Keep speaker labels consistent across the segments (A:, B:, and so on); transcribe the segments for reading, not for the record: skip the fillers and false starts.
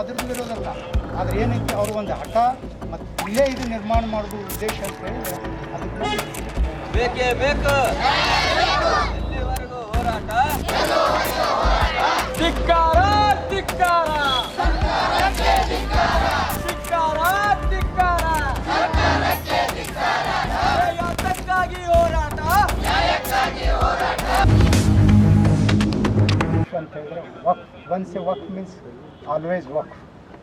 A: ಅದ್ರದ್ದು ವಿರೋಧಲ್ಲ. ಆದರೆ ಏನೈತಿ ಅವರು ಒಂದು ಹಠ ಮತ್ತು ಇಲ್ಲೇ ಇದು ನಿರ್ಮಾಣ ಮಾಡೋದು ಉದ್ದೇಶ ಅಂತ ಹೇಳಿದ್ರೆ ಅದಕ್ಕೆ
B: ಬೇಕೇ ಬೇಕು. ಇಲ್ಲಿವರೆಗೂ ಹೋರಾಟ ಧಿಕ್ಕಾರ ಧಿಕ್ಕಾರ ಧಿಕ್ಕಾರ ಧಿಕ್ಕಾರ ನ್ಯಾಯಕ್ಕಾಗಿ ಹೋರಾಟ
A: ಅಂತ ಹೇಳಿದ್ರೆ waqf once a waqf means always waqf.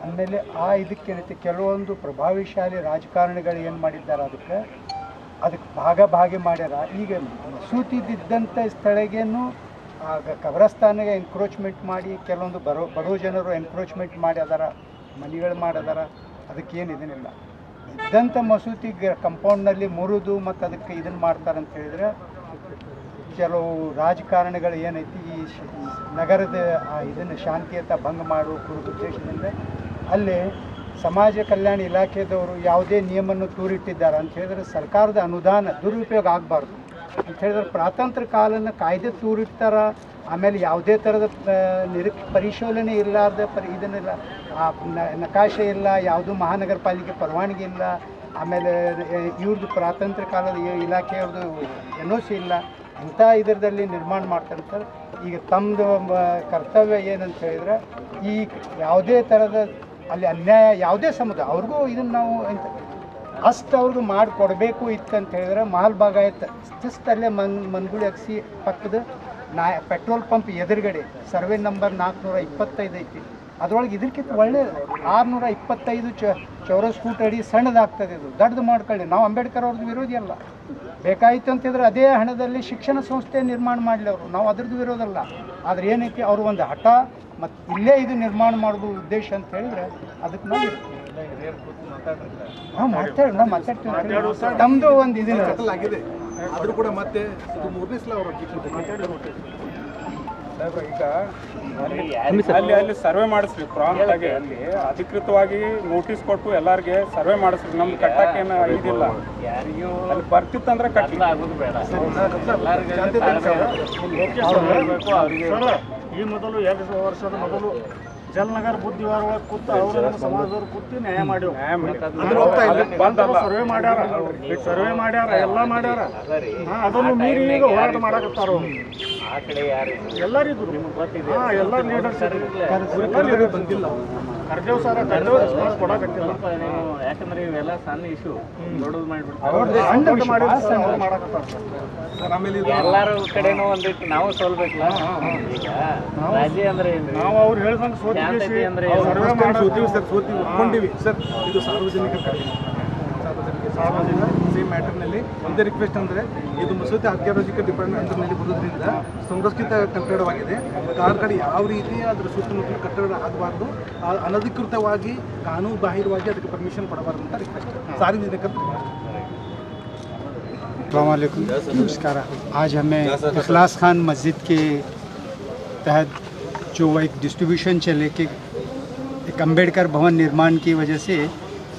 A: ಆಮೇಲೆ ಇದಕ್ಕೇನೈತಿ ಕೆಲವೊಂದು ಪ್ರಭಾವಿಶಾಲಿ ರಾಜಕಾರಣಿಗಳು ಏನು ಮಾಡಿದ್ದಾರೆ ಅದಕ್ಕೆ ಭಾಗಿ ಮಾಡ್ಯಾರ. ಈಗ ಮಸೂತಿದ್ದಂಥ ಸ್ಥಳಗೇನು ಕಬ್ರಸ್ತಾನಿಗೆ ಎನ್ಕ್ರೋಚ್ಮೆಂಟ್ ಮಾಡಿ ಕೆಲವೊಂದು ಬಡವ ಜನರು ಎನ್ಕ್ರೋಚ್ಮೆಂಟ್ ಮಾಡಿ ಅದಾರ, ಮನೆಗಳು ಮಾಡದಾರ. ಅದಕ್ಕೇನು ಇದನ್ನಿಲ್ಲ. ಇದ್ದಂಥ ಮಸೂತಿಗೆ ಕಂಪೌಂಡ್ನಲ್ಲಿ ಮುರಿದು ಮತ್ತು ಅದಕ್ಕೆ ಇದನ್ನು ಮಾಡ್ತಾರಂತ ಹೇಳಿದರೆ ಕೆಲವು ರಾಜಕಾರಣಿಗಳು ಏನೈತಿ ಈ ನಗರದ ಇದನ್ನು ಶಾಂತಿಯುತ ಭಂಗ ಮಾಡುವ ಉದ್ದೇಶದಿಂದ ಅಲ್ಲಿ ಸಮಾಜ ಕಲ್ಯಾಣ ಇಲಾಖೆದವರು ಯಾವುದೇ ನಿಯಮವನ್ನು ತೂರಿಟ್ಟಿದ್ದಾರೆ ಅಂತ ಹೇಳಿದ್ರೆ ಸರ್ಕಾರದ ಅನುದಾನ ದುರುಪಯೋಗ ಆಗಬಾರ್ದು ಅಂತ ಹೇಳಿದ್ರೆ ಪ್ರಾತಂತ್ರ್ಯ ಕಾಲನ ಕಾಯ್ದೆ ತೂರಿಡ್ತಾರ. ಆಮೇಲೆ ಯಾವುದೇ ಥರದ ಪರಿಶೀಲನೆ ಇರಲಾರ್ದ ಇದನ್ನೆಲ್ಲ ನಕಾಶೆ ಇಲ್ಲ, ಯಾವುದೂ ಮಹಾನಗರ ಪಾಲಿಕೆ ಪರವಾನಗಿ ಇಲ್ಲ, ಆಮೇಲೆ ಇವ್ರದ್ದು ಪ್ರಾತಂತ್ರ್ಯ ಕಾಲದ ಇಲಾಖೆಯವ್ರದ್ದು NOC ಇಲ್ಲ, ಇಂಥ ಇದರದಲ್ಲಿ ನಿರ್ಮಾಣ ಮಾಡ್ತಾರೆ. ಈಗ ತಮ್ಮದು ಕರ್ತವ್ಯ ಏನಂತ ಹೇಳಿದ್ರೆ ಈ ಯಾವುದೇ ಥರದ ಅಲ್ಲಿ ಅನ್ಯಾಯ ಯಾವುದೇ ಸಮುದಾಯ ಅವ್ರಿಗೂ ಇದನ್ನು ನಾವು ಅಷ್ಟು ಅವ್ರಿಗೂ ಮಾಡಿಕೊಡ್ಬೇಕು ಇತ್ತಂತ ಹೇಳಿದ್ರೆ ಮಹಲ್ ಬಾಗಾಯತ್ ಜಸ್ಟ್ ಅಲ್ಲೇ ಮನ್ಗುಳಿ ಅಗಸಿ ಪಕ್ಕದ ಪೆಟ್ರೋಲ್ ಪಂಪ್ ಎದುರುಗಡೆ ಸರ್ವೆ ನಂಬರ್ 425 ಐತಿ. ಅದರೊಳಗೆ ಇದಕ್ಕಿಂತ ಒಳ್ಳೆಯದು 625 ಚೌರಸ್ ಫೂಟ್ ಅಡಿ ಸಣ್ಣದಾಗ್ತದೆ. ಇದು ದೊಡ್ಡದು ಮಾಡ್ಕೊಳ್ಳಿ. ನಾವು ಅಂಬೇಡ್ಕರ್ ಅವ್ರದ್ದು ವಿರೋಧಿ ಅಲ್ಲ. ಬೇಕಾಯಿತು ಅಂತಿದ್ರೆ ಅದೇ ಹಣದಲ್ಲಿ ಶಿಕ್ಷಣ ಸಂಸ್ಥೆ ನಿರ್ಮಾಣ ಮಾಡಲಿ ಅವರು. ನಾವು ಅದ್ರದ್ದು ವಿರೋಧಲ್ಲ. ಆದರೆ ಏನೈತಿ ಅವರು ಒಂದು ಹಠ ಮತ್ತು ಇಲ್ಲೇ ಇದು ನಿರ್ಮಾಣ ಮಾಡೋದು ಉದ್ದೇಶ ಅಂತ ಹೇಳಿದ್ರೆ ಅದಕ್ಕೆ ನಾವು ಮಾತಾಡ್ತೀವಿ. ನಮ್ಮದು ಒಂದು ಇದನ್ನ
C: ಆಗಿದೆ ಆದರೂ ಕೂಡ ಮತ್ತೆ ಮೂರನೇ ಸಲ ಅವರು
D: ಈಗ ಅಲ್ಲಿ ಸರ್ವೆ ಮಾಡಿಸ್ರಿ ಪ್ರಾಂಪ್ಟ್ ಆಗಿ. ಅಲ್ಲಿ ಅಧಿಕೃತವಾಗಿ ನೋಟಿಸ್ ಕೊಟ್ಟು ಎಲ್ಲರಿಗೆ ಸರ್ವೆ ಮಾಡಿಸ್ರಿ. ನಮ್ದು ಕಟ್ಟಕ್ಕೇನು ಇದಿಲ್ಲ. ಅಲ್ಲಿ ಬರ್ತಿತ್ತಂದ್ರೆ ಕಟ್ಟಲ್ಲ ಆಗೋದು ಬೇಡ.
E: ಈ ಮೊದಲು 2 ವರ್ಷದ ಮೊದಲು ಜಲನಗರ ಬುದ್ಧಿವಾರ ಒಳಗೆ ಕೂತು ಅವರ ಸಮಾಜದವ್ರು ಕೂತು ನ್ಯಾಯ ಮಾಡ್ಯಾವ. ಸರ್ವೆ ಮಾಡ್ಯಾರ ಎಲ್ಲ ಮಾಡ್ಯಾರ. ಅದನ್ನು ಮೀರಿ ಈಗ ಹೋರಾಟ ಮಾಡಕತ್ತಾರ ಎಲ್ಲರಿದ್ರು. ಎಲ್ಲ ಲೀಡರ್ಸ್ ಬಂದಿಲ್ಲ. ಕರ್ದೇವ್ ಸರ ರೆಸ್ಪಾನ್ಸ್ ಕೊಡಕತ್ತಿಲ್ಲ.
B: ಯಾಕಂದ್ರೆ ಇವೆಲ್ಲ ಸಣ್ಣ ಇಶ್ಯೂ ದೊಡ್ಡದು ಎಲ್ಲಾರ ಕಡೆನೂ ಒಂದಿಟ್ಟು ನಾವು ಸೋಲ್ಬೇಕಲ್ಲ. ಈಗ ರಾಜಿ ಅಂದ್ರೆ
E: ನಾವು ಅವ್ರು ಹೇಳ್ದಂಗೆ
C: ಒಪ್ಕೊಂಡಿವಿ ಸರ್. ಇದು ಸಾರ್ವಜನಿಕ ಸೇಮ್ ಮ್ಯಾಟರ್ನಲ್ಲಿ ಒಂದೇ ರಿಕ್ವೆಸ್ಟ್ ಅಂದರೆ ಇದು ಮಸೂತಿ ಆರ್ಕಿಯಾಲಜಿಕಲ್ ಡಿಪಾರ್ಟ್ಮೆಂಟ್ ಅಂಡರ್ನಲ್ಲಿ ಬರೋದ್ರಿಂದ ಸಂರಕ್ಷಿತ ಕಟ್ಟಡವಾಗಿದೆ. ಕಾರ್ಕಡೆ ಯಾವ ರೀತಿ ಅದರ ಸುತ್ತಮುತ್ತಲ ಕಟ್ಟಡ ಆಗಬಾರ್ದು, ಅನಧಿಕೃತವಾಗಿ ಕಾನೂನು ಬಾಹಿರವಾಗಿ ಅದಕ್ಕೆ ಪರ್ಮಿಷನ್ ಕೊಡಬಾರ್ದು ಅಂತ ರಿಕ್ವೆಸ್ಟ್ ಸಾರ್ವಜನಿಕ.
A: अस्सलामुअलैकुम, नमस्कार। आज हमें इखलास खान मस्जिद के तहत जो एक डिस्ट्रीब्यूशन चले कि एक अम्बेडकर भवन निर्माण की वजह से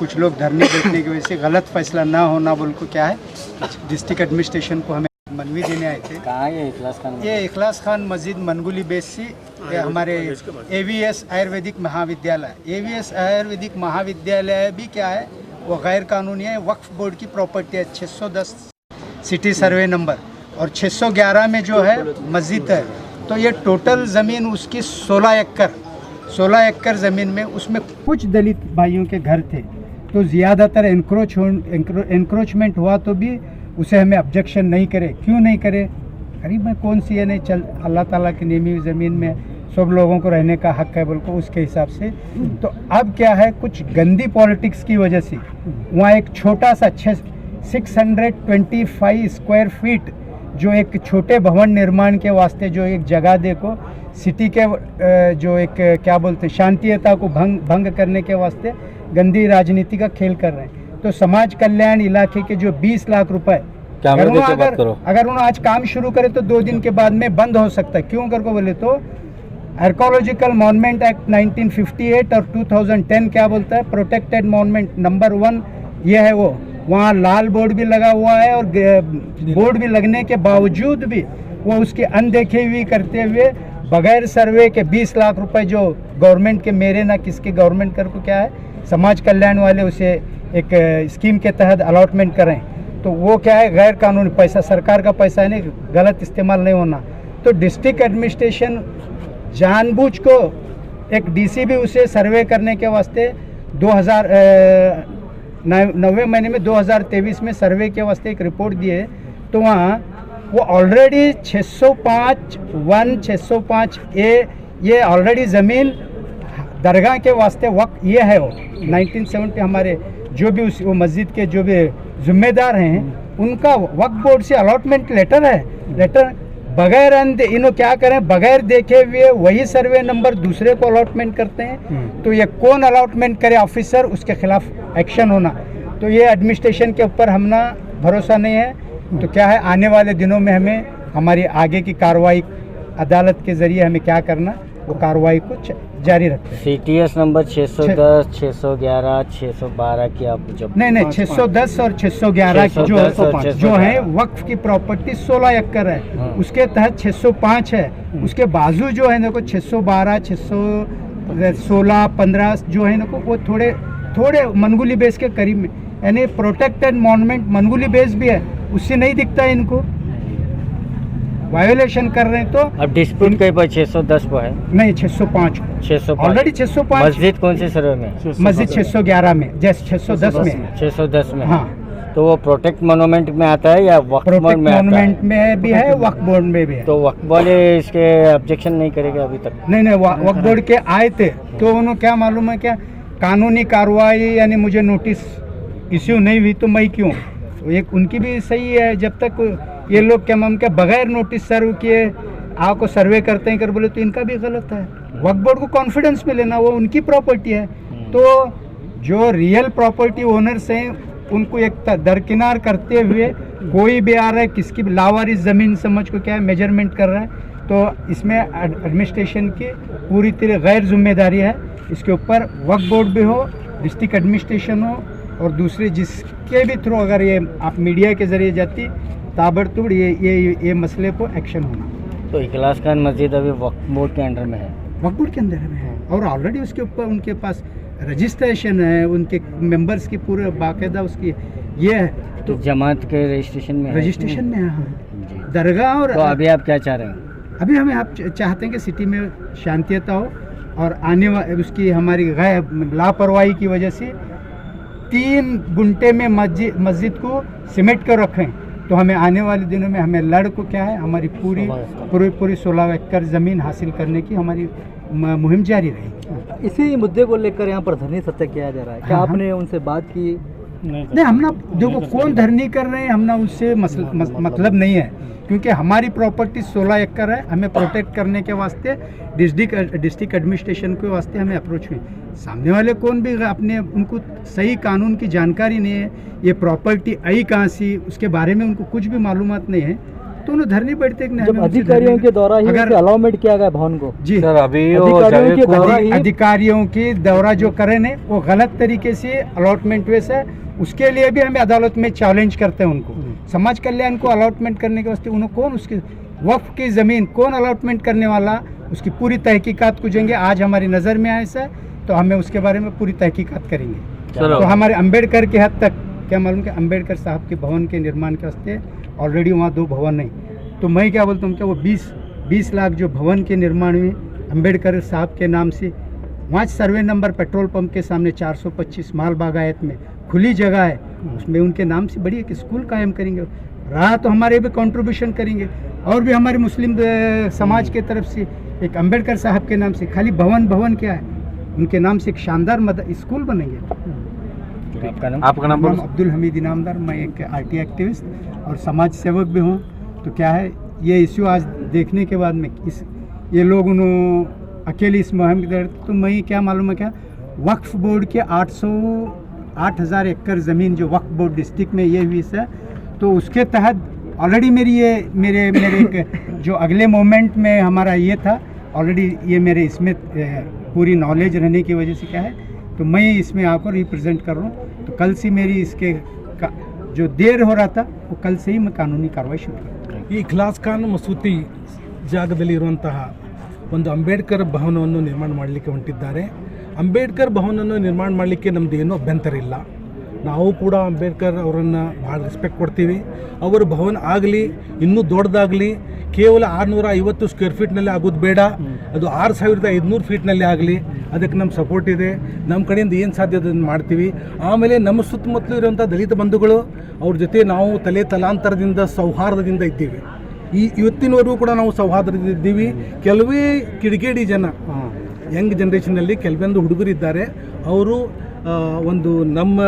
A: कुछ लोग धरने बैठने की वजह से गलत फैसला ना होना बोल को क्या है डिस्ट्रिक्ट एडमिनिस्ट्रेशन को हमें मनवी देने आए थे।
B: कहाँ है इखलास खान?
A: ये इखलास खान मस्जिद मनगुली बेस से हमारे AVS आयुर्वेदिक महाविद्यालय। AVS आयुर्वेदिक महाविद्यालय भी क्या है वो गैर कानूनी है, वक्फ बोर्ड की प्रॉपर्टी है। 610 सिटी सर्वे नंबर और 611 में जो है मस्जिद है। तो ये टोटल ज़मीन उसकी 16 एकड़ ज़मीन में, उसमें कुछ दलित भाइयों के घर थे। तो ज़्यादातर एनक्रोचमेंट हुआ तो भी उसे हमें ऑब्जेक्शन नहीं करे। क्यों नहीं करे? करीब में कौन सी है नहीं चल, अल्लाह ताला की नेमी ज़मीन में सब लोगों को रहने का हक है बोल को उसके हिसाब से। तो अब क्या है, कुछ गंदी पॉलिटिक्स की वजह से वहाँ एक छोटा सा 625 स्क्वायर फीट जो एक छोटे भवन निर्माण के वास्ते जो एक जगह देखो सिटी के जो एक क्या बोलते हैं शांतियता को भंग करने के वास्ते गंदी राजनीति का खेल कर रहे हैं। तो समाज कल्याण इलाके के जो 20 लाख रुपए अगर उन्होंने आज काम शुरू करे तो 2 दिन के बाद में बंद हो सकता है। क्यों कर को बोले तो आर्कोलॉजिकल मॉन्यूमेंट एक्ट 1958 और 2010 क्या बोलता है, प्रोटेक्टेड मॉन्यूमेंट नंबर 1 ये है वो। वहाँ लाल बोर्ड भी लगा हुआ है और बोर्ड भी लगने के बावजूद भी वो उसकी अनदेखी हुई करते हुए बगैर सर्वे के 20 लाख रुपए जो गवर्नमेंट के, मेरे ना किसके, गवर्नमेंट कर को क्या है, समाज कल्याण वाले उसे एक स्कीम के तहत अलॉटमेंट करें, तो वो क्या है, गैर कानूनी पैसा, सरकार का पैसा है नहीं, गलत इस्तेमाल नहीं होना। तो डिस्ट्रिक्ट एडमिनिस्ट्रेशन जानबूझ को, एक डीसी भी उसे सर्वे करने के वास्ते 9वें महीने में 2023 में सर्वे के वास्ते एक रिपोर्ट दिए, तो वहाँ वो ऑलरेडी 605A ये ऑलरेडी ज़मीन दरगाह के वास्ते वक्त ये है, वो 1970 हमारे जो भी उस वो मस्जिद के जो भी जिम्मेदार हैं उनका वक्फ बोर्ड से अलॉटमेंट लेटर है, लेटर बगैर इन्हों क्या करें, बगैर देखे हुए वही सर्वे नंबर दूसरे को अलॉटमेंट करते हैं। तो ये कौन अलॉटमेंट करे ऑफिसर, उसके खिलाफ एक्शन होना। तो ये एडमिनिस्ट्रेशन के ऊपर हमना भरोसा नहीं है। तो क्या है, आने वाले दिनों में हमें हमारी आगे की कार्रवाई अदालत के जरिए हमें क्या करना, वो कार्रवाई को जारी रखते हैं।
B: CTS नंबर 610, 611, 612 की आप जब
A: नहीं 610 और 611 की जो है वक्फ की प्रॉपर्टी 16 एकड़ है, उसके तहत 605 है। उसके बाजू जो है ना को 612, 616, 15 जो है ना को वो थोड़े मनगुली बेस के करीब में, यानी प्रोटेक्टेड मॉन्यूमेंट मनगुली बेस भी है, उससे नहीं दिखता है, इनको वायोलेशन कर रहे हैं। तो
B: अब डिस्प्यूट कहीं पर 610 पर है,
A: नहीं 605 ऑलरेडी 605
B: मस्जिद कौन से सर्वे में?
A: मस्जिद 611 में, जैसे 610 में,
B: 610 में।
A: हाँ,
B: तो वो प्रोटेक्ट मोनूमेंट में आता है या वक्फ बोर्ड
A: प्रोटेक्ट
B: में आता है?
A: मॉन्यूमेंट में भी है, वक्फ बोर्ड में भी है।
B: तो वक्फ बोर्ड इसके ऑब्जेक्शन नहीं करेगा अभी तक?
A: नहीं वक्फ बोर्ड के आए थे, तो उन्होंने क्या मालूम है, क्या कानूनी कार्रवाई यानी मुझे नोटिस इश्यू नहीं हुई तो मैं क्यों, एक उनकी भी सही है। जब तक ये लोग क्या माम क्या बगैर नोटिस सर्व किए आपको सर्वे करते हैं कर बोले, तो इनका भी गलत है। वक्फ बोर्ड को कॉन्फिडेंस में लेना, वो उनकी प्रॉपर्टी है। तो जो रियल प्रॉपर्टी ओनर्स हैं उनको एक दरकिनार करते हुए कोई भी आ रहा है, किसकी भी लावारिस ज़मीन समझ को क्या है मेजरमेंट कर रहा है, तो इसमें एडमिनिस्ट्रेशन की पूरी तरह गैर जिम्मेदारी है। इसके ऊपर वक्फ बोर्ड भी हो, डिस्ट्रिक्ट एडमिनिस्ट्रेशन हो, और दूसरे जिसके भी थ्रू अगर ये आप मीडिया के ज़रिए जाती ताबड़तोड़ ये मसले को एक्शन होना।
B: तो इखलास खान मस्जिद अभी वक्फ बोर्ड के अंडर में है?
A: वक्फ बोर्ड के अंदर में है, और ऑलरेडी उसके ऊपर उनके पास रजिस्ट्रेशन है, उनके मेंबर्स की पूरे बाकायदा उसकी ये है,
B: तो जमात के रजिस्ट्रेशन में
A: रजिस्ट्रेशन में है। हाँ,
B: जी।
A: दरगाह। और
B: तो अभी आप क्या चाह रहे हैं?
A: अभी हमें आप चाहते हैं कि सिटी में शांतियता हो, और आने वाले उसकी हमारी लापरवाही की वजह से 3 गुंटे में मस्जिद को सिमेट कर रखें, तो हमें आने वाले दिनों में हमें लड़ को क्या है, हमारी पूरी 16 एकड़ ज़मीन हासिल करने की हमारी मुहिम जारी रहेगी।
F: इसी मुद्दे को लेकर यहाँ पर धरनी सत्या किया जा रहा है, क्या
A: हाँ,
F: आपने उनसे बात की?
A: नहीं, हम ना देखो कौन धरनी कर रहे हैं, हम ना उससे मतलब नहीं है, क्योंकि हमारी प्रॉपर्टी 16 एकड़ है। हमें प्रोटेक्ट करने के वास्ते डिस्ट्रिक्ट एडमिनिस्ट्रेशन के वास्ते हमें अप्रोच हुई। सामने वाले कौन भी अपने उनको सही कानून की जानकारी नहीं है, ये प्रॉपर्टी आई कहाँ से उसके बारे में उनको कुछ भी मालूमात नहीं है, तो उन्हें धरनी पड़ते कि
F: जब अधिकारियों के द्वारा ही
A: अगर
F: अलॉटमेंट किया गया भवन को।
A: जी
C: सर अभी
A: अधिकारियों की दौरा जो करे ने वो गलत तरीके से अलॉटमेंट हुए से, उसके लिए भी हमें अदालत में चैलेंज करते हैं उनको। समाज कल्याण को अलॉटमेंट करने के वास्ते उन्होंने कौन, उसकी वक्फ की ज़मीन कौन अलॉटमेंट करने वाला, उसकी पूरी तहकीकात कुजेंगे। आज हमारी नज़र में आए सर, तो हमें उसके बारे में पूरी तहकीकात करेंगे। तो हमारे अम्बेडकर के हद तक क्या मालूम कि अम्बेडकर साहब के भवन के निर्माण के वास्ते ऑलरेडी वहाँ 2 भवन नहीं, तो मैं क्या बोलता हूँ क्या वो 20 लाख जो भवन के निर्माण में अम्बेडकर साहब के नाम से, वहाँ सर्वे नंबर पेट्रोल पंप के सामने 425 माल बागायत में खुली जगह है, उसमें उनके नाम से बड़ी एक स्कूल कायम करेंगे। रहा तो हमारे भी कंट्रीब्यूशन करेंगे, और भी हमारे मुस्लिम समाज के तरफ से एक अम्बेडकर साहब के नाम से खाली भवन क्या है, उनके नाम से एक शानदार स्कूल बनेंगे।
C: आपका नाम?
A: अब्दुल हमीद इनामदार, मैं एक RT एक्टिविस्ट और समाज सेवक भी हूँ। तो क्या है, ये इश्यू आज देखने के बाद में ये लोग उन्होंने अकेले इस मुहिम के, तो मैं क्या मालूम है क्या, वक्फ बोर्ड के 8,000 एकड़ ज़मीन जो वक्फ बोर्ड डिस्ट्रिक्ट में ये हुई है, तो उसके तहत ऑलरेडी मेरे एक जो अगले मोमेंट में हमारा ये था, ऑलरेडी ये मेरे इसमें पूरी नॉलेज रहने की वजह से क्या है, तो मैं इसमें आकर रिप्रेजेंट कर रहा हूँ। तो कल से मेरी इसके जो देर हो रहा था वो कल से ही मैं कानूनी कार्रवाई शुरू कर।
C: ಈ ಇಖ್ಲಾಸ್ ಖಾನ್ ಮಸೂತಿ ಜಾಗದಲ್ಲಿ ಇರುವಂತಹ ಒಂದು ಅಂಬೇಡ್ಕರ್ ಭವನವನ್ನು ನಿರ್ಮಾಣ ಮಾಡಲಿಕ್ಕೆ ಹೊಂಟಿದ್ದಾರೆ. ಅಂಬೇಡ್ಕರ್ ಭವನವನ್ನು ನಿರ್ಮಾಣ ಮಾಡಲಿಕ್ಕೆ ನಮ್ಮದು ಏನೂ ಅಭ್ಯಂತರ ಇಲ್ಲ. ನಾವು ಕೂಡ ಅಂಬೇಡ್ಕರ್ ಅವರನ್ನು ಭಾಳ ರೆಸ್ಪೆಕ್ಟ್ ಕೊಡ್ತೀವಿ. ಅವರ ಭವನ ಆಗಲಿ ಇನ್ನೂ ದೊಡ್ಡದಾಗಲಿ, ಕೇವಲ 650 ಸ್ಕ್ವೇರ್ ಫೀಟ್ನಲ್ಲಿ ಆಗೋದು ಬೇಡ, ಅದು 6500 ಫೀಟ್ನಲ್ಲಿ ಆಗಲಿ, ಅದಕ್ಕೆ ನಮ್ಮ ಸಪೋರ್ಟ್ ಇದೆ. ನಮ್ಮ ಕಡೆಯಿಂದ ಏನು ಸಾಧ್ಯ ಅದನ್ನು ಮಾಡ್ತೀವಿ. ಆಮೇಲೆ ನಮ್ಮ ಸುತ್ತಮುತ್ತಲು ಇರುವಂಥ ದಲಿತ ಬಂಧುಗಳು ಅವ್ರ ಜೊತೆ ನಾವು ತಲಾಂತರದಿಂದ ಸೌಹಾರ್ದದಿಂದ ಇದ್ದೀವಿ. ಇವತ್ತಿನವರೆಗೂ ಕೂಡ ನಾವು ಸೌಹಾರ್ದದಿಂದ ಇದ್ದೀವಿ. ಕೆಲವೇ ಕಿಡಿಗೇಡಿ ಜನ ಯಂಗ್ ಜನ್ರೇಷನಲ್ಲಿ ಕೆಲವೊಂದು ಹುಡುಗರಿದ್ದಾರೆ, ಅವರು ನಮ್ಮ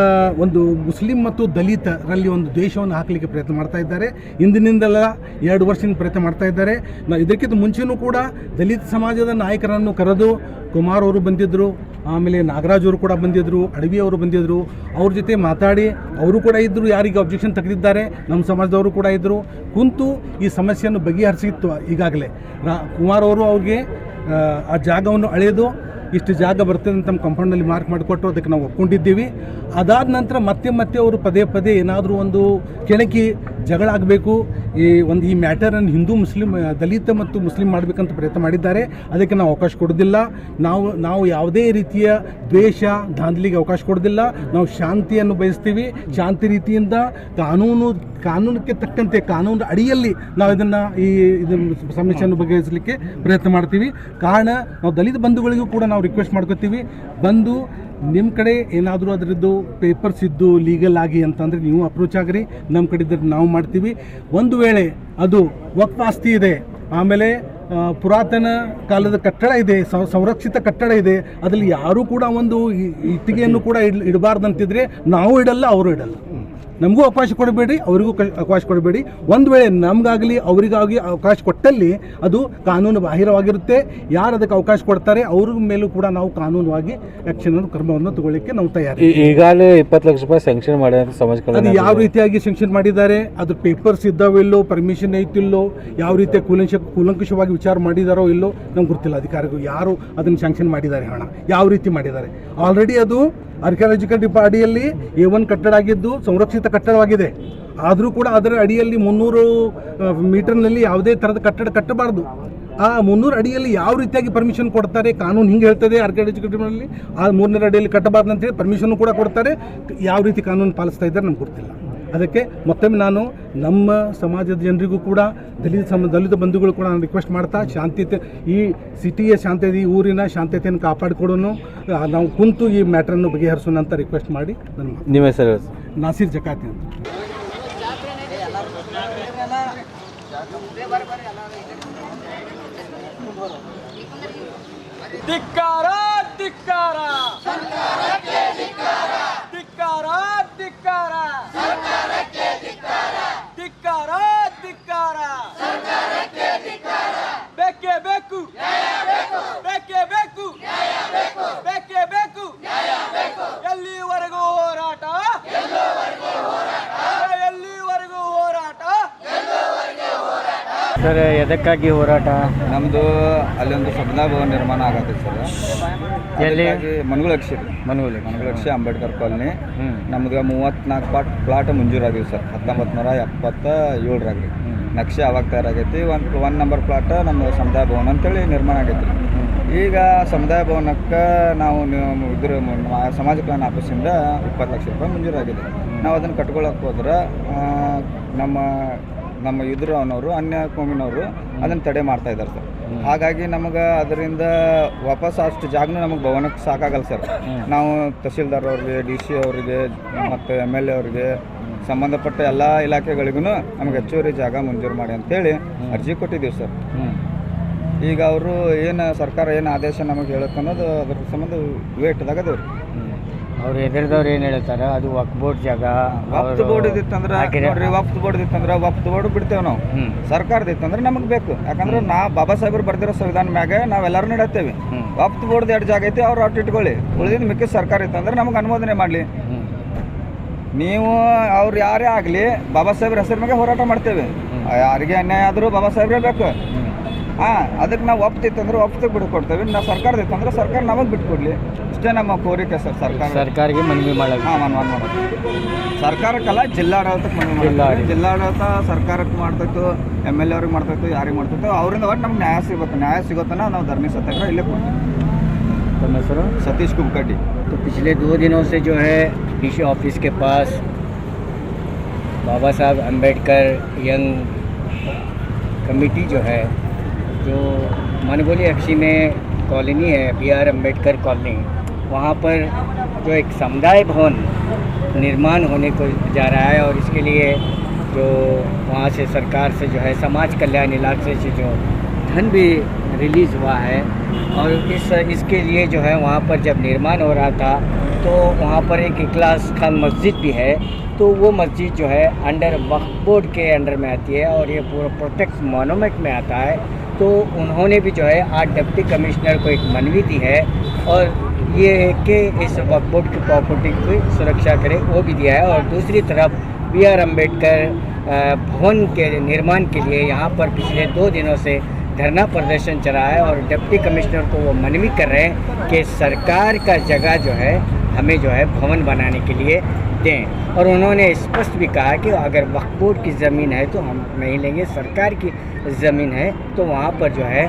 C: ಮುಸ್ಲಿಂ ಮತ್ತು ದಲಿತರಲ್ಲಿ ಒಂದು ದ್ವೇಷವನ್ನು ಹಾಕಲಿಕ್ಕೆ ಪ್ರಯತ್ನ ಮಾಡ್ತಾ ಇದ್ದಾರೆ. ಇಂದಿನಿಂದಲ್ಲ 2 ವರ್ಷದಿಂದ ಪ್ರಯತ್ನ ಮಾಡ್ತಾ ಇದ್ದಾರೆ. ಇದಕ್ಕಿಂತ ಮುಂಚೆನೂ ಕೂಡ ದಲಿತ ಸಮಾಜದ ನಾಯಕರನ್ನು ಕರೆದು ಕುಮಾರ್ ಅವರು ಬಂದಿದ್ದರು, ಆಮೇಲೆ ನಾಗರಾಜ್ ಅವರು ಕೂಡ ಬಂದಿದ್ದರು, ಅಡವಿ ಅವರು ಬಂದಿದ್ದರು. ಅವ್ರ ಜೊತೆ ಮಾತಾಡಿ ಅವರು ಕೂಡ ಇದ್ದರು, ಯಾರಿಗೆ ಅಬ್ಜೆಕ್ಷನ್ ತೆಗೆದಿದ್ದಾರೆ ನಮ್ಮ ಸಮಾಜದವರು ಕೂಡ ಇದ್ದರು. ಕುಂತು ಈ ಸಮಸ್ಯೆಯನ್ನು ಬಗೆಹರಿಸಿತ್ತು. ಈಗಾಗಲೇ ಕುಮಾರ್ ಅವರು ಅವ್ರಿಗೆ ಆ ಜಾಗವನ್ನು ಅಳೆದು ಇಷ್ಟು ಜಾಗ ಬರ್ತದೆ ಅಂತ ನಮ್ಮ ಕಂಪೌಂಡಲ್ಲಿ ಮಾರ್ಕ್ ಮಾಡಿಕೊಟ್ಟು ಅದಕ್ಕೆ ನಾವು ಒಪ್ಕೊಂಡಿದ್ದೀವಿ. ಅದಾದ ನಂತರ ಮತ್ತೆ ಅವರು ಪದೇ ಏನಾದರೂ ಒಂದು ಕೆಣಕಿ ಜಗಳ ಆಗಬೇಕು, ಈ ಮ್ಯಾಟರನ್ನು ಹಿಂದೂ ಮುಸ್ಲಿಂ ದಲಿತ ಮತ್ತು ಮುಸ್ಲಿಂ ಮಾಡಬೇಕಂತ ಪ್ರಯತ್ನ ಮಾಡಿದ್ದಾರೆ. ಅದಕ್ಕೆ ನಾವು ಅವಕಾಶ ಕೊಡೋದಿಲ್ಲ. ನಾವು ಯಾವುದೇ ರೀತಿಯ ದ್ವೇಷ ದಾಂಧಲಿಗೆ ಅವಕಾಶ ಕೊಡೋದಿಲ್ಲ. ನಾವು ಶಾಂತಿಯನ್ನು ಬಯಸ್ತೀವಿ. ಶಾಂತಿ ರೀತಿಯಿಂದ ಕಾನೂನಕ್ಕೆ ತಕ್ಕಂತೆ ಕಾನೂನು ಅಡಿಯಲ್ಲಿ ನಾವು ಇದನ್ನು ಸಮಸ್ಯೆಯನ್ನು ಬಗೆಹರಿಸಲಿಕ್ಕೆ ಪ್ರಯತ್ನ ಮಾಡ್ತೀವಿ. ಕಾರಣ ನಾವು ದಲಿತ ಬಂಧುಗಳಿಗೂ ಕೂಡ ನಾವು ರಿಕ್ವೆಸ್ಟ್ ಮಾಡ್ಕೋತೀವಿ, ಬಂದು ನಿಮ್ಮ ಕಡೆ ಏನಾದರೂ ಅದರದ್ದು ಪೇಪರ್ಸ್ ಇದ್ದು ಲೀಗಲ್ ಆಗಿ ಅಂತಂದರೆ ನೀವು ಅಪ್ರೋಚ್ ಆಗಿರಿ, ನಮ್ಮ ಕಡೆ ಇದ್ದರೆ ನಾವು ಮಾಡ್ತೀವಿ. ಒಂದು ವೇಳೆ ಅದು ವಕ್ಫ್ ಆಸ್ತಿ ಇದೆ, ಆಮೇಲೆ ಪುರಾತನ ಕಾಲದ ಕಟ್ಟಡ ಇದೆ, ಸಂರಕ್ಷಿತ ಕಟ್ಟಡ ಇದೆ, ಅದರಲ್ಲಿ ಯಾರೂ ಕೂಡ ಒಂದು ಇಟ್ಟಿಗೆಯನ್ನು ಕೂಡ ಇಡಬಾರ್ದಂತಿದ್ರೆ ನಾವು ಇಡಲ್ಲ, ಅವರು ಇಡಲ್ಲ. ನಮಗೂ ಅವಕಾಶ ಕೊಡಬೇಡಿ, ಅವರಿಗೂ ಅವಕಾಶ ಕೊಡಬೇಡಿ. ಒಂದು ವೇಳೆ ನಮಗಾಗಲಿ ಅವರಿಗಾಗಿ ಅವಕಾಶ ಕೊಟ್ಟಲ್ಲಿ ಅದು ಕಾನೂನು ಬಾಹಿರವಾಗಿರುತ್ತೆ. ಯಾರು ಅದಕ್ಕೆ ಅವಕಾಶ ಕೊಡ್ತಾರೆ ಅವ್ರ ಮೇಲೂ ಕೂಡ ನಾವು ಕಾನೂನುವಾಗಿ ಆ್ಯಕ್ಷನ್ ಕ್ರಮವನ್ನು ತಗೊಳ್ಳಿಕ್ಕೆ ನಾವು ತಯಾರಿ.
G: ಈಗಾಗಲೇ 20 ಲಕ್ಷ ರೂಪಾಯಿ ಸ್ಯಾಂಕ್ಷನ್ ಮಾಡಿ ಅಂತ ಸಮಾಜ ಕಲ್ಯಾಣ
C: ಅದು ಯಾವ ರೀತಿಯಾಗಿ ಸ್ಯಾಂಕ್ಷನ್ ಮಾಡಿದ್ದಾರೆ, ಅದ್ರ ಪೇಪರ್ಸ್ ಇದ್ದಾವಿಲ್ಲೋ, ಪರ್ಮಿಷನ್ ಐತಿಲ್ಲೋ, ಯಾವ ರೀತಿಯ ಕೂಲಂಕುಷವಾಗಿ ವಿಚಾರ ಮಾಡಿದಾರೋ ಇಲ್ಲೋ ನಮ್ಗೆ ಗೊತ್ತಿಲ್ಲ. ಅಧಿಕಾರಿಗಳು ಯಾರು ಅದನ್ನು ಸ್ಯಾಂಕ್ಷನ್ ಮಾಡಿದ್ದಾರೆ, ಹಣ ಯಾವ ರೀತಿ ಮಾಡಿದ್ದಾರೆ. ಆಲ್ರೆಡಿ ಅದು ಆರ್ಕಿಯಾಲಜಿಕಲ್ ಅಡಿಯಲ್ಲಿ A1 ಕಟ್ಟಡ ಆಗಿದ್ದು ಸಂರಕ್ಷಿತ ಕಟ್ಟಡವಾಗಿದೆ. ಆದರೂ ಕೂಡ ಅದರ ಅಡಿಯಲ್ಲಿ 300 ಮೀಟರ್ನಲ್ಲಿ ಯಾವುದೇ ಥರದ ಕಟ್ಟಡ ಕಟ್ಟಬಾರ್ದು. ಆ 300 ಅಡಿಯಲ್ಲಿ ಯಾವ ರೀತಿಯಾಗಿ ಪರ್ಮಿಷನ್ ಕೊಡ್ತಾರೆ, ಕಾನೂನು ಹಿಂಗೆ ಹೇಳ್ತದೆ ಆರ್ಕಿಯಾಲಜಿಕಲ್ನಲ್ಲಿ ಆ 300 ಅಡಿಯಲ್ಲಿ ಕಟ್ಟಬಾರ್ದು ಅಂತೇಳಿ ಪರ್ಮಿಷನ್ ಕೂಡ ಕೊಡ್ತಾರೆ. ಯಾವ ರೀತಿ ಕಾನೂನು ಪಾಲಿಸ್ತಾ ಇದ್ದಾರೆ ನಮ್ಗೆ ಗೊತ್ತಿಲ್ಲ. ಅದಕ್ಕೆ ಮತ್ತೊಮ್ಮೆ ನಾನು ನಮ್ಮ ಸಮಾಜದ ಜನರಿಗೂ ಕೂಡ ದಲಿತ ಬಂಧುಗಳು ಕೂಡ ನಾನು ರಿಕ್ವೆಸ್ಟ್ ಮಾಡ್ತಾ, ಶಾಂತತೆ ಈ ಸಿಟಿಯ ಶಾಂತತೆ, ಈ ಊರಿನ ಶಾಂತತೆಯನ್ನು ಕಾಪಾಡಿಕೊಡೋನು, ನಾವು ಕುಂತು ಈ ಮ್ಯಾಟ್ರನ್ನು ಬಗೆಹರಿಸೋಣ ಅಂತ ರಿಕ್ವೆಸ್ಟ್ ಮಾಡಿ
G: ನಿಮ್ಮ ಹೆಸರು?
C: ನಾಸೀರ್ ಜಕಾತಿ ಅಂತ.
E: ಧಿಕ್ಕಾರ ಧಿಕ್ಕಾರ ಸರ್ಕಾರಕ್ಕೆ ಧಿಕ್ಕಾರ, ಧಿಕ್ಕಾರ ಧಿಕ್ಕಾರ ಸರ್ಕಾರಕ್ಕೆ ಧಿಕ್ಕಾರ, ಧಿಕ್ಕಾರ ಧಿಕ್ಕಾರ ಸರ್ಕಾರಕ್ಕೆ ಧಿಕ್ಕಾರ. ಬೇಕೇ ಬೇಕು ನ್ಯಾಯ ಬೇಕು, ಬೇಕೇ ಬೇಕು ನ್ಯಾಯ ಬೇಕು, ಬೇಕೇ ಬೇಕು ನ್ಯಾಯ ಬೇಕು. ಎಲ್ಲಿವರೆಗೂ ಹೋರಾಟ, ಎಲ್ಲವರೆಗೂ ಹೋರಾಟ, ಎಲ್ಲಿವರೆಗೂ ಹೋರಾಟ, ಎಲ್ಲವರೆಗೂ ಹೋರಾಟ.
B: ಸರ್ ಎದಕ್ಕಾಗಿ ಹೋರಾಟ?
H: ನಮ್ಮದು ಅಲ್ಲಿ ಒಂದು ಸಮುದಾಯ ಭವನ ನಿರ್ಮಾಣ ಆಗತ್ತೆ ಸರ್.
B: ಎಲ್ಲಿ?
H: ಮನಗುಳಕ್ಷಿ ಅಂಬೇಡ್ಕರ್ ಕಾಲನಿ. ನಮ್ಗೆ 34 ಪ್ಲಾಟ್ ಮಂಜೂರಾಗಿವೆ ಸರ್ 1977ರಾಗ್ರಿ. ನಕ್ಷೆ ಅವಾಗ ತಯಾರಾಗೈತಿ. ಒನ್ ನಂಬರ್ ಪ್ಲಾಟ್ ನಮ್ಮ ಸಮುದಾಯ ಭವನ ಅಂತೇಳಿ ನಿರ್ಮಾಣ ಆಗೈತಿ. ಈಗ ಸಮುದಾಯ ಭವನಕ್ಕೆ ನಾವು ಇದ್ರ ಸಮಾಜ ಕಲ್ಯಾಣ ಆಫೀಸಿಂದ 20 ಲಕ್ಷ ರೂಪಾಯಿ ಮಂಜೂರಾಗಿದೆ. ನಾವು ಅದನ್ನು ಕಟ್ಕೊಳ್ಳೋಕೆ ಹೋದ್ರೆ ನಮ್ಮ ಅವನವರು ಅನ್ಯ ಕೋಮಿನವರು ಅದನ್ನು ತಡೆ ಮಾಡ್ತಾ ಇದ್ದಾರೆ ಸರ್. ಹಾಗಾಗಿ ನಮಗೆ ಅದರಿಂದ ವಾಪಸ್ ಅಷ್ಟು ಜಾಗನೂ ನಮಗೆ ಭವನಕ್ಕೆ ಸಾಕಾಗಲ್ಲ ಸರ್. ನಾವು ತಹಶೀಲ್ದಾರ್ ಅವ್ರಿಗೆ, DC ಅವರಿಗೆ ಮತ್ತು MLA ಅವರಿಗೆ, ಸಂಬಂಧಪಟ್ಟ ಎಲ್ಲ ಇಲಾಖೆಗಳಿಗೂ ನಮಗೆ ಹೆಚ್ಚುವರಿ ಜಾಗ ಮಂಜೂರು ಮಾಡಿ ಅಂತೇಳಿ ಅರ್ಜಿ ಕೊಟ್ಟಿದ್ದೀವಿ ಸರ್. ಈಗ ಅವರು ಏನು ಸರ್ಕಾರ ಏನು ಆದೇಶ ನಮಗೆ ಹೇಳುತ್ತೆ ಅನ್ನೋದು ಅದ್ರ ಸಂಬಂಧ ವೇಟ್ದಾಗ ಅದೇವ್ರಿ.
B: ಅವ್ರು ಎದುರಿದವ್ರು ಏನು ಹೇಳ್ತಾರೆ, ಅದು ವಕ್ಫ್ ಬೋರ್ಡ್ ಜಾಗ.
H: ವಕ್ಫ್ ಬೋರ್ಡ್ ಇದ್ದಿತ್ತಂದ್ರೆ ನೋಡ್ರಿ, ವಕ್ಫ್ ಬೋರ್ಡ್ ಇತ್ತಂದ್ರೆ ವಕ್ಫ್ ಬೋರ್ಡ್ ಬಿಡ್ತೇವೆ ನಾವು. ಸರ್ಕಾರದ ಇತ್ತಂದ್ರೆ ನಮಗೆ ಬೇಕು. ಯಾಕಂದ್ರೆ ಬಾಬಾ ಸಾಹೇಬರು ಬರ್ದಿರೋ ಸಂವಿಧಾನ ಮ್ಯಾಗೆ ನಾವೆಲ್ಲರೂ ನಡತ್ತೇವೆ. ವಕ್ಫ್ ಬೋರ್ಡ್ 2 ಜಾಗ ಐತಿ, ಅವ್ರು ಅಟ್ಟು ಇಟ್ಕೊಳ್ಳಿ. ಉಳಿದಿದ್ದು ಮಿಕ್ಕಿ ಸರ್ಕಾರ ಇತ್ತಂದ್ರೆ ನಮಗೆ ಅನುಮೋದನೆ ಮಾಡಲಿ. ನೀವು ಅವ್ರು ಯಾರೇ ಆಗಲಿ ಬಾಬಾ ಸಾಹೇಬ್ರ ಹೆಸರು ಮ್ಯಾಗೆ ಹೋರಾಟ ಮಾಡ್ತೇವೆ. ಯಾರಿಗೆ ಅನ್ಯಾಯ ಆದರೂ ಬಾಬಾ ಸಾಹೇಬ್ರೇ ಬೇಕು. ಹಾಂ ಅದಕ್ಕೆ ನಾವು ಒಪ್ತಿತ್ತಂದ್ರೆ ಒಪ್ತಕ್ಕೆ ಬಿಟ್ಕೊಡ್ತೇವೆ ನಾವು ಸರ್ಕಾರದೈತೆ ಅಂದ್ರೆ ಸರ್ಕಾರ ನಮಗೆ ಬಿಟ್ಕೊಡ್ಲಿ ಇಷ್ಟೇ ನಮ್ಮ ಕೋರಿಕೆ ಸರ್
B: ಸರ್ಕಾರಕ್ಕೆ ಮನವಿ ಮಾಡಲ್ಲ.
H: ಹಾಂ ಮನವಿ ಮಾಡೋದು ಸರ್ಕಾರಕ್ಕಲ್ಲ ಜಿಲ್ಲಾಡಳಿತಕ್ಕೆ ಮನವಿ ಮಾಡೋದು. ಜಿಲ್ಲಾಡಳಿತ ಸರ್ಕಾರಕ್ಕೆ ಮಾಡ್ತೈತು MLA ಅವ್ರಿಗೆ ಮಾಡ್ತೈತು ಯಾರಿಗೆ ಮಾಡ್ತೈತು ಅವರಿಂದ ಒಟ್ಟು ನಮ್ಗೆ ನ್ಯಾಯ ಸಿಗುತ್ತೆ. ನ್ಯಾಯ ಸಿಗೋತನ ನಾವು ಧರಣಿ ಸತ್ಯಾಗ್ರಹ ಇಲ್ಲೇ ಕೊಡ್ತೀವಿ.
B: तब सर
H: सतीश कुमकड्डी।
B: तो पिछले 2 दिनों से जो है DC ऑफिस के पास बाबा साहब अम्बेडकर यंग कमेटी जो है, जो मनगोली अक्षी में कॉलोनी है BR अम्बेडकर कॉलोनी, वहाँ पर जो एक समुदाय भवन निर्माण होने को जा रहा है और इसके लिए जो वहाँ से सरकार से जो है समाज कल्याण इलाके से जो धन भी रिलीज़ हुआ है और इसके लिए जो है वहाँ पर जब निर्माण हो रहा था तो वहाँ पर एक इखलास खान मस्जिद भी है, तो वो मस्जिद जो है अंडर वक्फ बोर्ड के अंडर में आती है और ये पूरा प्रोटेक्ट मोनूमेंट में आता है। तो उन्होंने भी जो है आज डिप्टी कमिश्नर को एक मनवी दी है और ये कि इस वक्फ बोर्ड की प्रॉपर्टी की सुरक्षा करे वो भी दिया है। और दूसरी तरफ BR अम्बेडकर भवन के निर्माण के लिए यहाँ पर पिछले 2 दिनों से धरना प्रदर्शन चला है और डिप्टी कमिश्नर को वो मनवी कर रहे हैं कि सरकार का जगह जो है हमें जो है भवन बनाने के लिए दें। और उन्होंने स्पष्ट भी कहा कि अगर वक्फ बोर्ड की ज़मीन है तो हम नहीं लेंगे, सरकार की ज़मीन है तो वहाँ पर जो है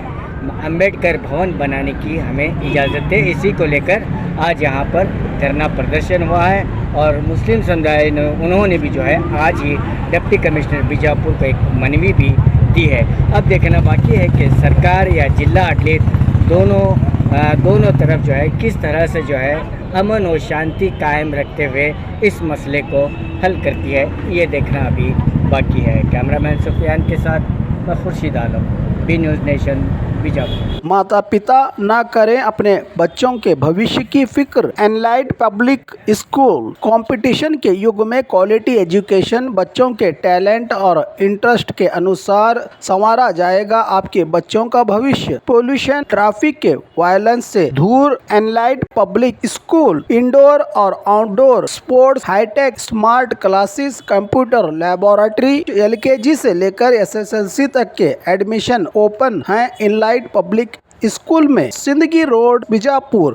B: अम्बेडकर भवन बनाने की हमें इजाज़त है। इसी को लेकर आज यहाँ पर धरना प्रदर्शन हुआ है और मुस्लिम समुदाय ने उन्होंने भी जो है आज ही डिप्टी कमिश्नर बीजापुर को एक मनवी भी दी है। अब देखना बाकी है कि सरकार या जिला आडलित दोनों तरफ जो है किस तरह से जो है अमन और शांति कायम रखते हुए इस मसले को हल करती है, ये देखना अभी बाकी है। कैमरामैन सुफियान के साथ मैं Khurshid Alam, B news nation, Bijapur.
I: माता पिता ना करें अपने बच्चों के भविष्य की फिक्र। एनलाइट पब्लिक स्कूल कंपटीशन के युग में क्वालिटी एजुकेशन बच्चों के टैलेंट और इंटरेस्ट के अनुसार संवारा जाएगा आपके बच्चों का भविष्य। पोल्यूशन, ट्रैफिक के वायलेंस से दूर एनलाइट पब्लिक स्कूल इंडोर और outdoor sports, hitech smart classes, computer laboratory, LKG से लेकर SSLC तक के एडमिशन ओपन हैं। एनलाइट पब्लिक स्कूल में सिंदगी रोड, बीजापुर।